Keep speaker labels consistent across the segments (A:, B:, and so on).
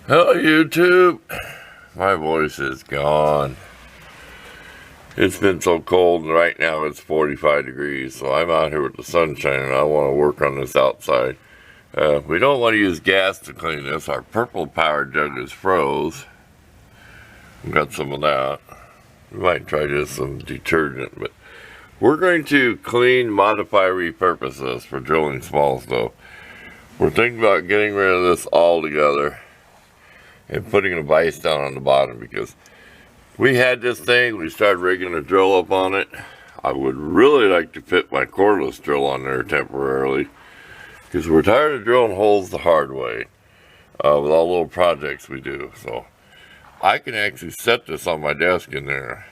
A: Hello YouTube. My voice is gone. It's been so cold, and right now it's 45 degrees, so I'm out here with the sunshine and I want to work on this outside. We don't want to use gas to clean this. Our purple power jug is froze. We've got some of that. We might try just some detergent, but we're going to clean, modify, repurpose this for drilling small stuff. We're thinking about getting rid of this altogether and putting a vise down on the bottom, because we had this thing, we started rigging a drill up on it. I would really like to fit my cordless drill on there temporarily, because we're tired of drilling holes the hard way with all the little projects we do. So I can actually set this on my desk in there.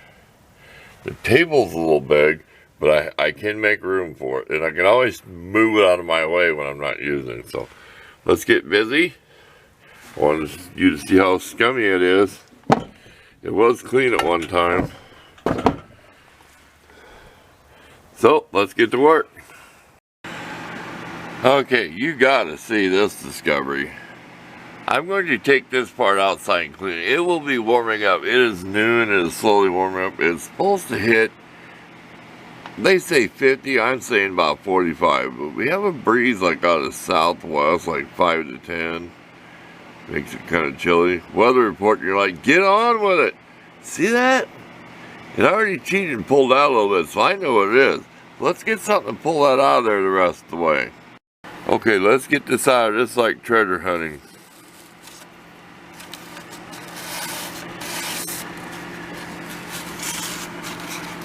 A: The table's a little big, but I can make room for it, and I can always move it out of my way when I'm not using it. So let's get busy. I wanted you to see how scummy it is. It was clean at one time. So let's get to work. Okay, you gotta see this discovery. I'm going to take this part outside and clean it. It will be warming up. It is noon. It is slowly warming up. It's supposed to hit, they say 50. I'm saying about 45. But we have a breeze like out of the southwest, like 5 to 10. Makes it kind of chilly. Weather report, you're like, get on with it. See that? It already cheated and pulled out a little bit, so I know what it is. Let's get something to pull that out of there the rest of the way. Okay, let's get this out of this like treasure hunting.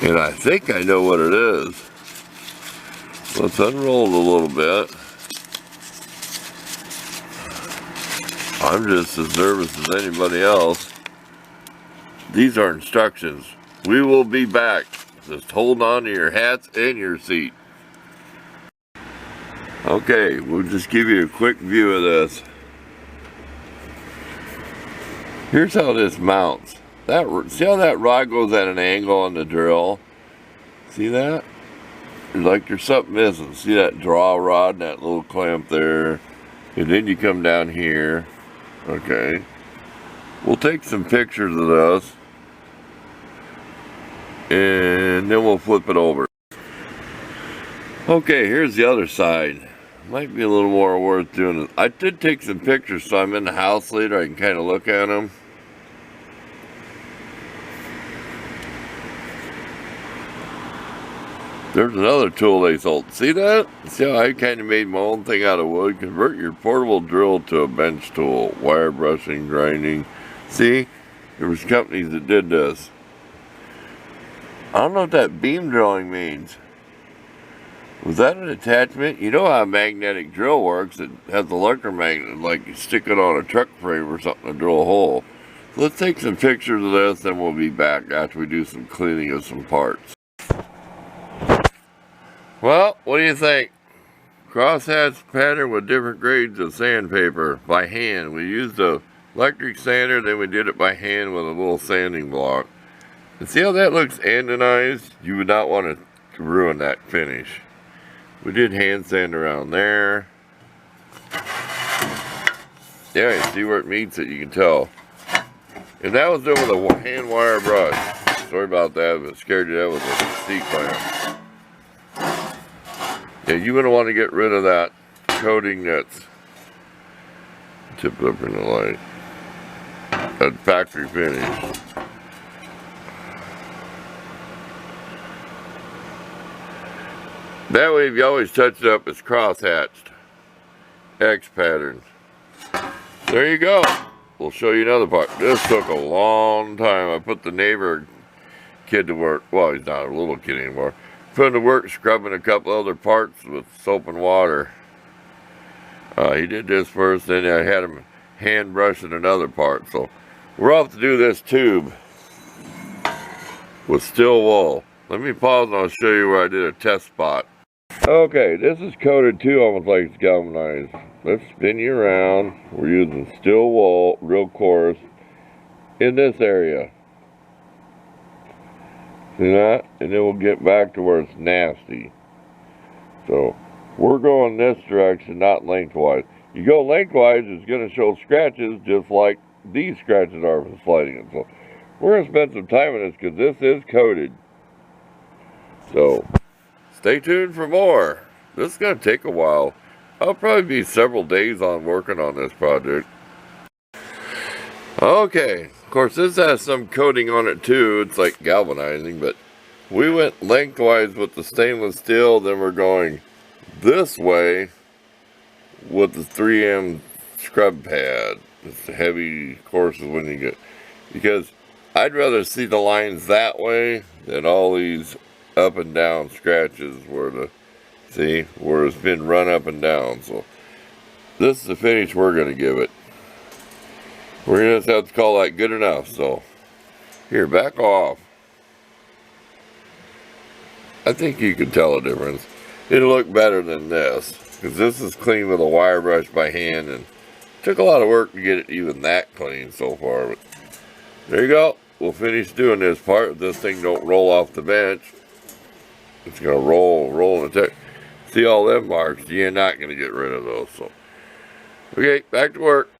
A: And I think I know what it is. Let's unroll it a little bit. I'm just as nervous as anybody else. These are instructions. We will be back. Just hold on to your hats and your seat. Okay, we'll just give you a quick view of this. Here's how this mounts. See how that rod goes at an angle on the drill? See that? Like there's something missing. See that draw rod and that little clamp there? And then you come down here. Okay, we'll take some pictures of this and then we'll flip it over. Okay, here's the other side. Might be a little more worth doing. I did take some pictures, so I'm in the house later. I can kind of look at them. There's another tool they sold. See that? See how I kind of made my own thing out of wood? Convert your portable drill to a bench tool. Wire brushing, grinding. See? There was companies that did this. I don't know what that beam drilling means. Was that an attachment? You know how a magnetic drill works. It has electromagnet, like you stick it on a truck frame or something to drill a hole. So let's take some pictures of this, then we'll be back after we do some cleaning of some parts. Well, what do you think? Crosshatch pattern with different grades of sandpaper by hand. We used a electric sander, then we did it by hand with a little sanding block. And see how that looks anodized? You would not want to ruin that finish. We did hand sand around there. Yeah, you see where it meets it, you can tell. And that was done with a hand wire brush. Sorry about that, but it scared you out with a C-clamp. Yeah, you're going to want to get rid of that coating that's tipped up in the light. That factory finish. That way, if you always touch it up, it's cross-hatched. X pattern. There you go. We'll show you another part. This took a long time. I put the neighbor kid to work. Well, he's not a little kid anymore. Put him to work scrubbing a couple other parts with soap and water. He did this first, then I had him hand brushing another part. So we're off to do this tube with steel wool. Let me pause and I'll show you where I did a test spot. Okay, this is coated too, almost like it's galvanized. Let's spin you around. We're using steel wool, real coarse, in this area. See that? And then we'll get back to where it's nasty. So we're going this direction, not lengthwise. You go lengthwise, it's going to show scratches just like these scratches are from sliding it. So we're going to spend some time on this because this is coated. So stay tuned for more. This is going to take a while. I'll probably be several days on working on this project. Okay, of course this has some coating on it too. It's like galvanizing, but we went lengthwise with the stainless steel, then we're going this way with the 3M scrub pad. It's heavy courses when you get, because I'd rather see the lines that way than all these up and down scratches where where it's been run up and down. So this is the finish we're going to give it. We're going to just have to call that good enough. So here, back off. I think you can tell a difference. It'll look better than this, because this is clean with a wire brush by hand, and it took a lot of work to get it even that clean so far. But there you go. We'll finish doing this part. If this thing don't roll off the bench, it's going to roll in the tech. See all them marks? You're not going to get rid of those. So, okay, back to work.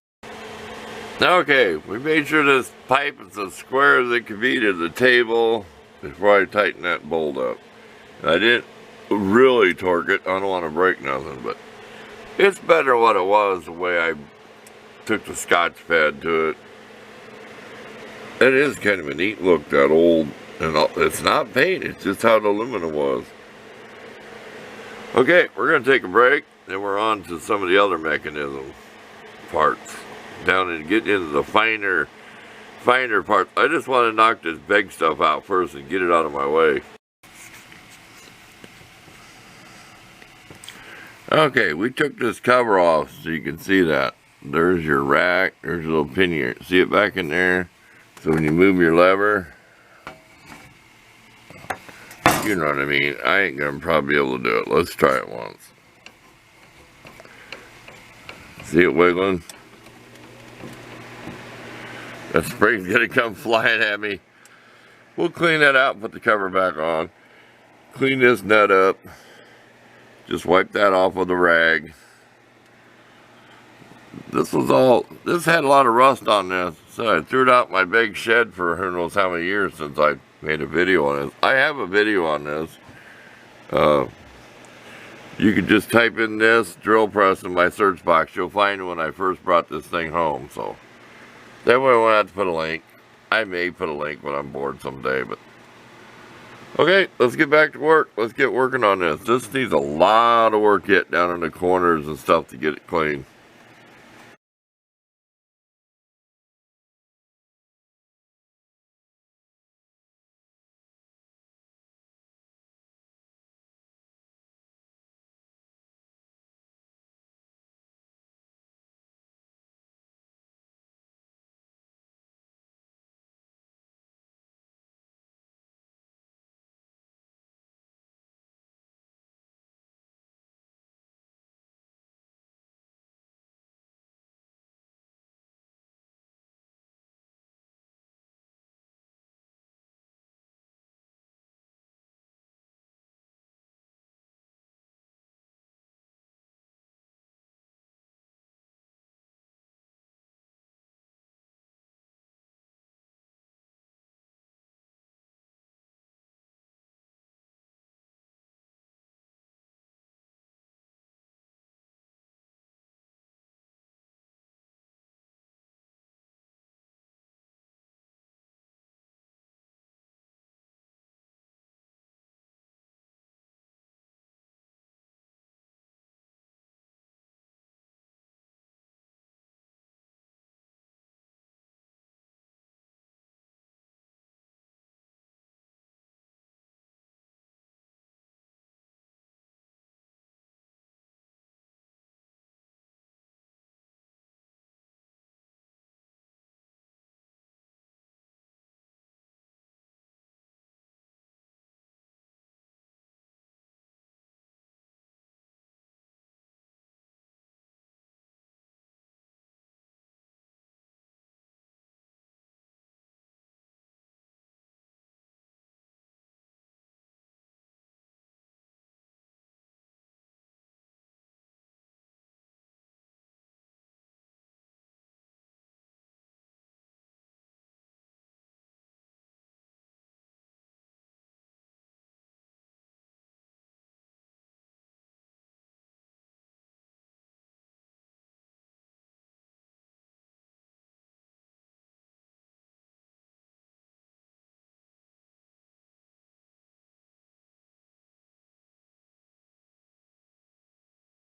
A: Okay, we made sure this pipe is as square as it could be to the table before I tighten that bolt up. And I didn't really torque it. I don't want to break nothing, but it's better than what it was the way I took the Scotch pad to it. It is kind of a neat look, that old, and it's not paint, it's just how the aluminum was. Okay, we're going to take a break, then we're on to some of the other mechanism parts. Down and get into the finer parts. I just want to knock this big stuff out first and get it out of my way. Okay, we took this cover off so you can see that. There's your rack, there's a little pin here. See it back in there? So when you move your lever, you know what I mean. I ain't gonna probably be able to do it. Let's try it once. See it wiggling? That spring's gonna come flying at me. We'll clean that out and put the cover back on. Clean this nut up. Just wipe that off with a rag. This had a lot of rust on this. So I threw it out in my big shed for who knows how many years since I made a video on this. I have a video on this. You can just type in this drill press in my search box. You'll find it when I first brought this thing home. So that way I won't have to put a link. I may put a link when I'm bored someday, but okay, let's get back to work. Let's get working on this. This needs a lot of work yet down in the corners and stuff to get it clean.